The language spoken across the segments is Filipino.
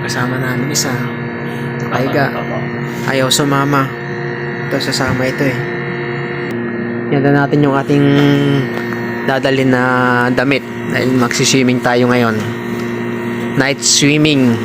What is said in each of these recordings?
Kasama namin isa. Kaiga. Ayaw sumama. Ito, sasama ito eh. Yan na natin yung ating dadalhin na damit. Dahil magsiswimming tayo ngayon. Night swimming.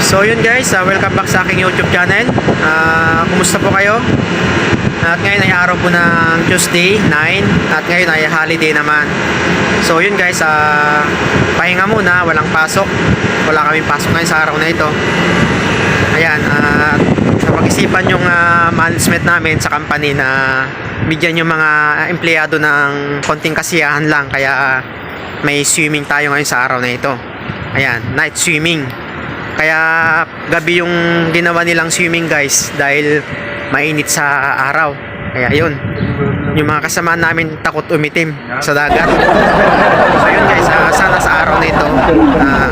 So yun guys, welcome back sa aking YouTube channel. Kumusta po kayo? At ngayon ay araw po ng Tuesday 9. At ngayon ay holiday naman. So yun guys, pahinga muna, walang pasok. Wala kaming pasok ngayon sa araw na ito. Ayan, napag-isipan yung management namin sa company na bigyan yung mga empleyado ng konting kasiyahan lang. Kaya may swimming tayo ngayon sa araw na ito. Ayan, night swimming. Kaya gabi yung ginawa nilang swimming guys dahil mainit sa araw. Kaya yun, yung mga kasama namin takot umitim sa dagat. So yun guys, sana sa araw na ito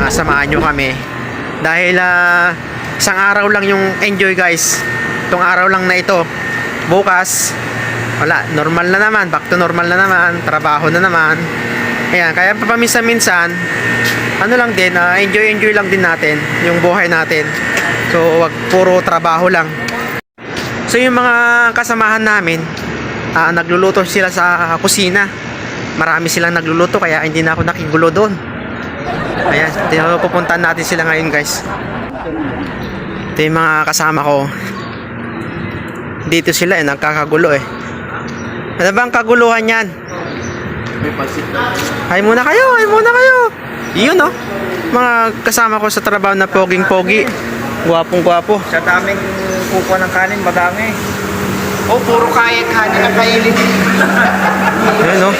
samahan nyo kami. Dahil isang araw lang yung enjoy guys. Itong araw lang na ito. Bukas, wala, normal na naman, back to normal na naman, trabaho na naman. Ayan, kaya paminsan-minsan ano lang din, enjoy lang din natin yung buhay natin. So wag puro trabaho lang. So yung mga kasamahan namin, nagluluto sila sa kusina. Marami silang nagluluto kaya hindi na ako nakigulo doon. Ayan, pupuntahan natin sila ngayon guys. Ito yung mga kasama ko. Dito sila nagkakagulo eh. Ano bang kaguluhan yan? Ay muna kayo, ay muna kayo. Yun oh, mga kasama ko sa trabaho na poging-pogi. Gwapong-gwapo. Sa daming kukuha ng kanin, madami. Oh, puro kanin ang kainin. Ayun oh.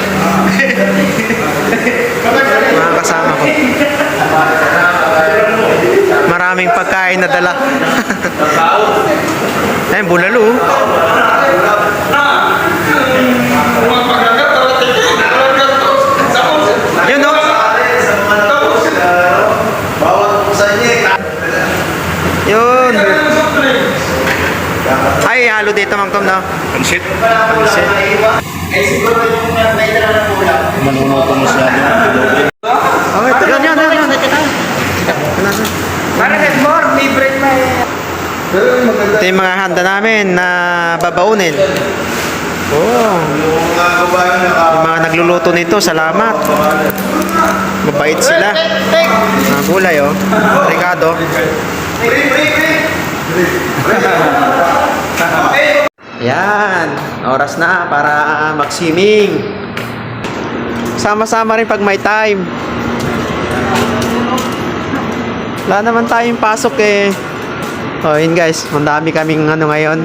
Mga kasama ko. Maraming pagkain na dala. Ayun, bulalo oh. Yun oh. Yun. Ay, halo dito Mang Tom na. Pansit. Pansit. Eh, siguro yung may dala ng ulam. Manunuto mo siya. Okay, yun. Para get more, favorite na Ito yung mga handa namin na babaunin. Oh. Yung mga nagluluto nito, salamat. Mabait sila. Mga gulay oh. Ricardo. Yan, oras na para mag-swimming. Sama-sama rin pag may time. Wala naman tayong pasok eh. Oh, yun guys, ang dami kaming ngayon.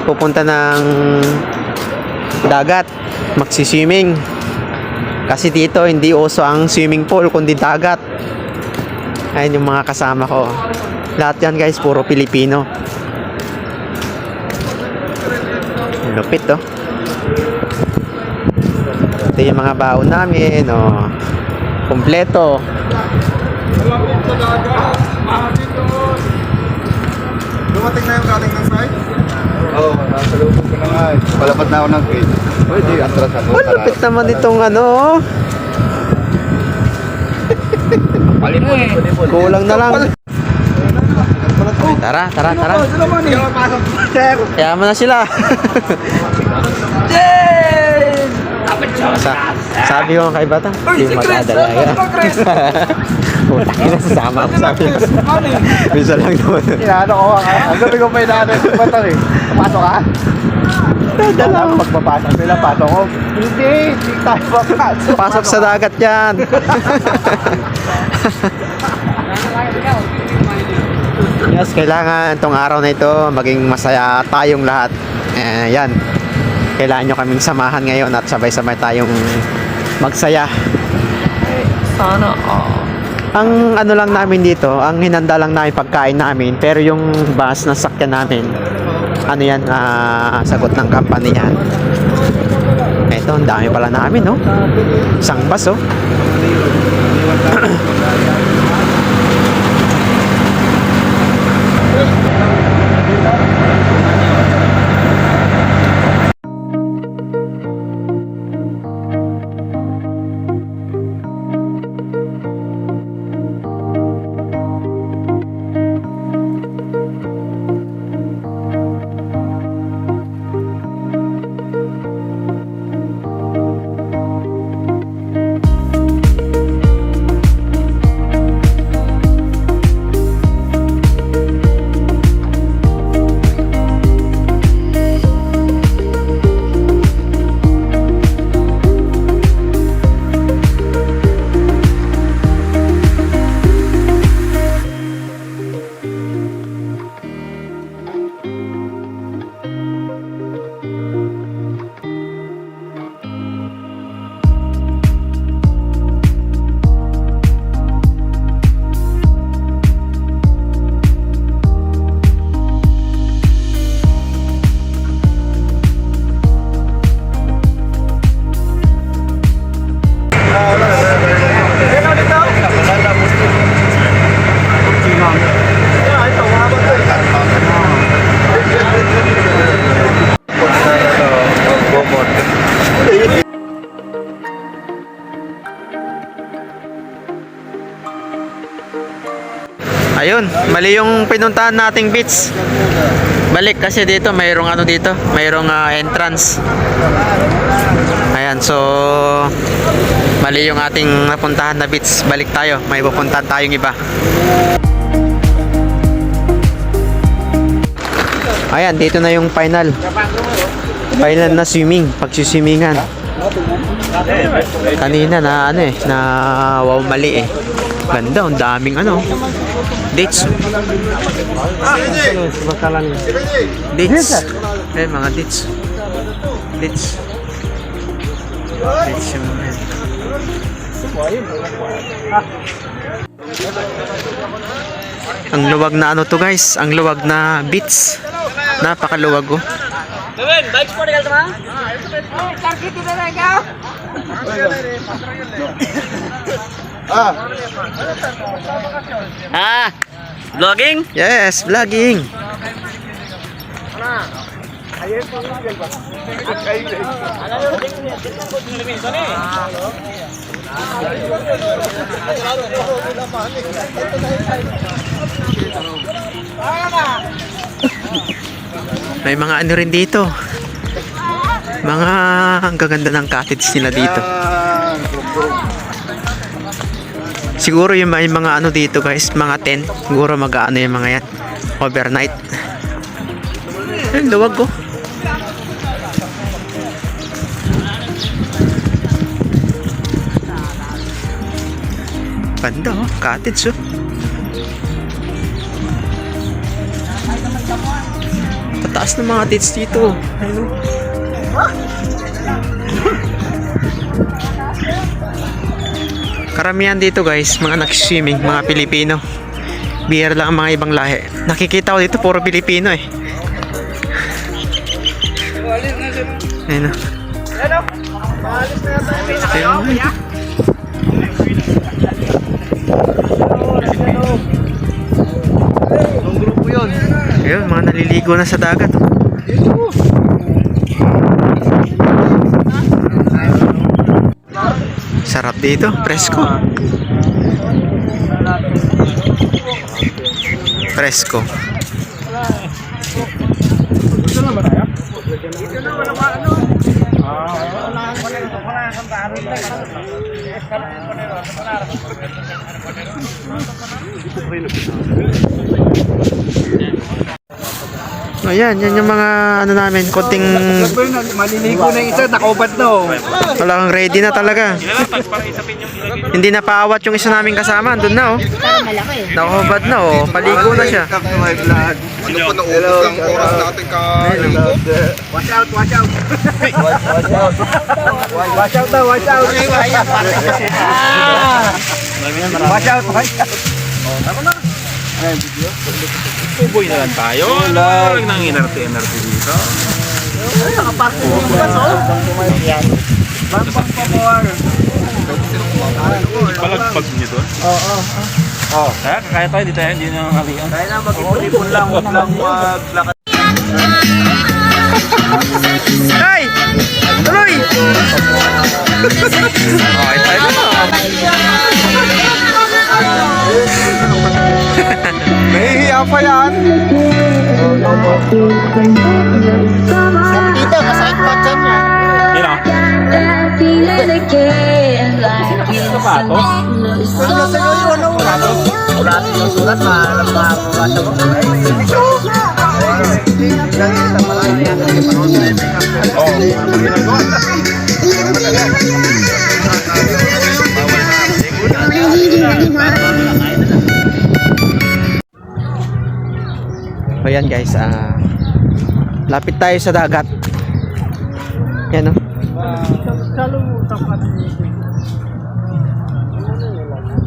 Pupunta ng dagat, magsi-swimming. Kasi dito hindi uso ang swimming pool kundi dagat. Ayun yung mga kasama ko. Lahat yan guys, puro Pilipino. Lupit to. Ito yung mga baon namin. Oh. Kompleto. Dumating na yung galing ng site? Oo, nasa loob ko na nga. Palapad na ako ng gate. Pwede, atras ako. Lupit naman itong ano. Kulang na lang. Tara. Kaya mo na sila. Sabi ko kay Bata, hindi magdadala. Putak na sasama ako sabi ko. Bisa lang naman. Inaano ko nga. Ang sabi ko pa inaano yung Bata eh. Pasok ka? Dala ako. Pagpapasok sila, pasok ko. Hindi tayo papasok. Pasok sa dagat yan. Yes, kailangan itong araw na ito maging masaya tayong lahat. Yan. Kailangan nyo kaming samahan ngayon at sabay-sabay tayong magsaya. Sana ang ano lang namin dito, ang hinanda lang namin pagkain namin, pero yung bus na sakyan namin, ano yan, sagot ng company yan. Ito, ang dami pala namin, no? Isang bus, oh. Mali yung pinuntahan nating beach. Balik kasi dito, mayroong ano dito, mayroong entrance. Ayan, so mali yung ating napuntahan na beach. Balik tayo, may pupuntahan tayong iba. Ayan, dito na yung final. Final na swimming, pagsiswimmingan. Kanina na ano na wow mali eh. Ganda, ang daming ano. Dates. Dates. Mga dates. Dates. Dates yung ang luwag na ano to guys, ang luwag na beach. Napakaluwag oh. Vlogging? Yes, vlogging. May mga ano rin dito. Mga ang gaganda ng cottage nila dito. Siguro yung may mga ano dito guys, mga tent. Siguro mag-aano yung mga yan. Overnight. Ay, luwag ko. Ganda oh, cottage oh. Pataas ng mga tits dito. Ayun. Karamihan dito guys, mga nag-swimming, mga Pilipino. Bihira lang ang mga ibang lahi. Nakikita ko dito, puro Pilipino eh. Ayun oh. Ayun. Ayun, mga naliligo na sa dagat. Sarap dito, presko. Presko. Ayan, yan yung mga ano namin, konting Maliligo na yung isa, nakaubat na oh. talagang ready na talaga. Hindi na paawat yung isa naming kasama, andun na oh. Nakahubad na oh, paligo na siya. Ano pa naubos ang oras natin ka... Watch out, watch out. Watch out. Watch out daw, watch out. Watch out, watch out. Uboy na lang tayo. Ano lang nang inarte-inarte dito? Nakaparking yung bus, oh. Bambang pa more. Palagpag niyo doon? Oo. Oh. Kaya tayo, di tayo, hindi na halian. Kaya na mag-ipon-ipon lang, huwag lang maglakad. Hey! Tuloy! Okay, tayo na. Nahihiya pa yan. Dito, masakit pa dyan niya. Yun o. Sapatos? Ano sa iyo yung ano? Sulat yung sulat, mababasa mo. So yan guys, lapit tayo sa dagat. Yan oh.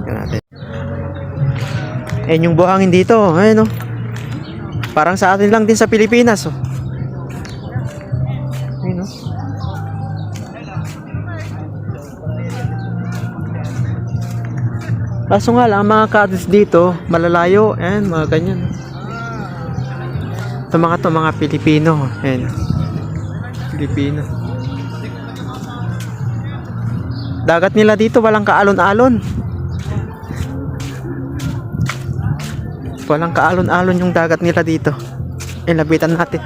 Yan natin. Yan yung buhangin dito, ayun oh. Parang sa atin lang din sa Pilipinas oh. Ayun oh. Kaso nga lang, ang mga cottage dito, malalayo, ayan, mga ganyan. Ito mga Pilipino, ayan. Pilipino. Dagat nila dito, walang kaalon-alon. Walang kaalon-alon yung dagat nila dito. Lapitan natin.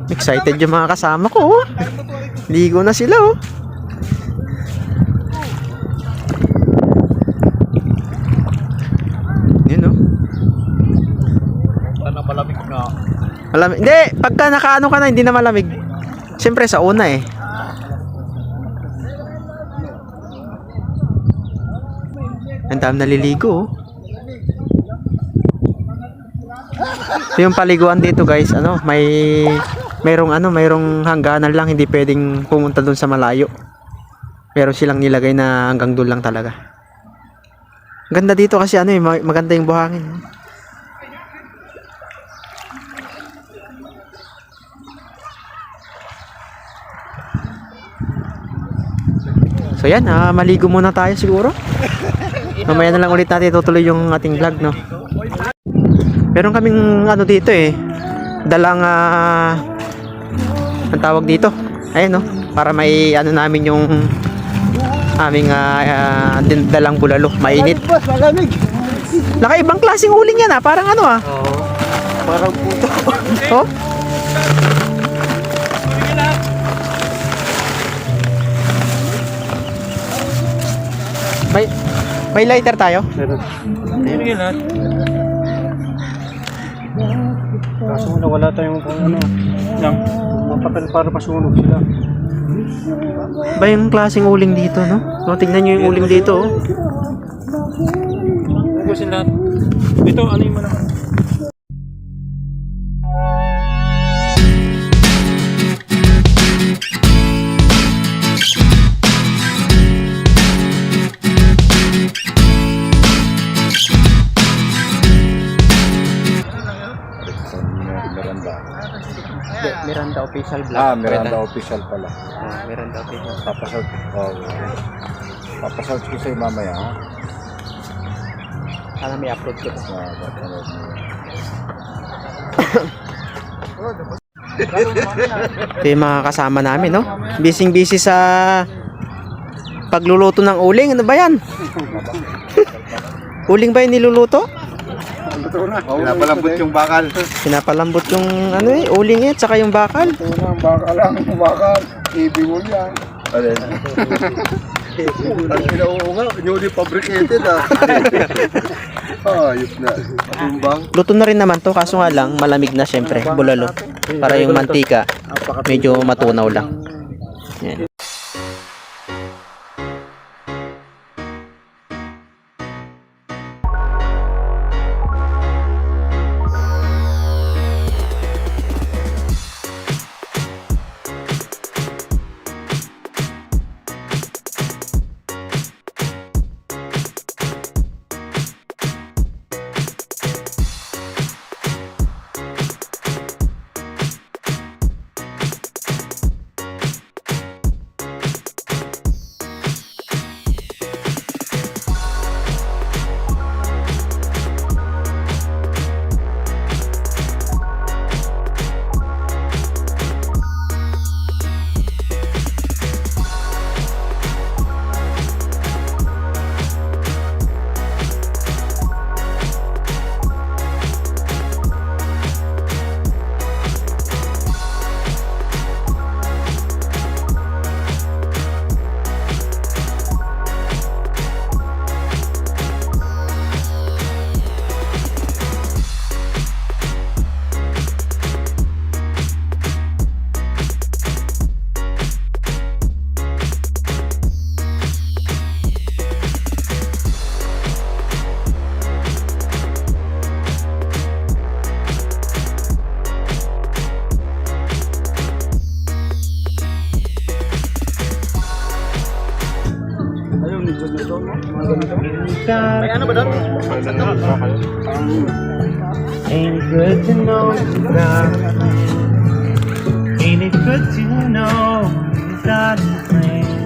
Excited yung mga kasama ko. Oh. Ligo na sila. Oh. Yun oh. Ano malamig na. Malamig. Hindi, pagka nakaano ka na, hindi na malamig. Siyempre sa una eh. Ang dami naliligo. Oh. So, yung paliguan dito guys, mayroong hangganan lang, hindi pwedeng pumunta doon sa malayo. Meron silang nilagay na hanggang doon lang talaga. Ganda dito kasi maganda yung buhangin. So yan, maligo muna tayo siguro. Mamaya na lang ulit natin tutuloy yung ating vlog, no. Meron kaming dito eh, dalang ang tawag dito, ayun no, para may namin yung aming dalang bulalo, mainit. Nakaibang klaseng uling yan parang Parang puto. Oh? May lighter tayo? Hindi lahat. Kaso wala tayong papel para pasunog sila. Ba yung klaseng uling dito, no? So, tignan nyo yung uling dito, oh. Ubusin lahat. Ito, ano yung malaman? Miranda official vlog. Miranda official pala. Miranda official. Papasout ko sa'yo mamaya, ha? Sana may upload ko. Ito yung mga kasama namin, no? Busy sa pagluluto ng uling. Ano ba yan? Uling ba yung niluluto? Pinapalambot yung bakal. Pinapalambot yung uling eh, tsaka yung bakal. Ito na, ang bakal lang. Yung bakal. Ibig mo yan. Alin? Ang pinauunga, newly fabricated, ayos na. Tumbang. Luto na rin naman to, kaso nga lang, malamig na syempre, bulalo. Para yung mantika, medyo matunaw lang. Yan. May ano ba doon? Ain't it good to know that? Ain't it good to know that it's not a plan?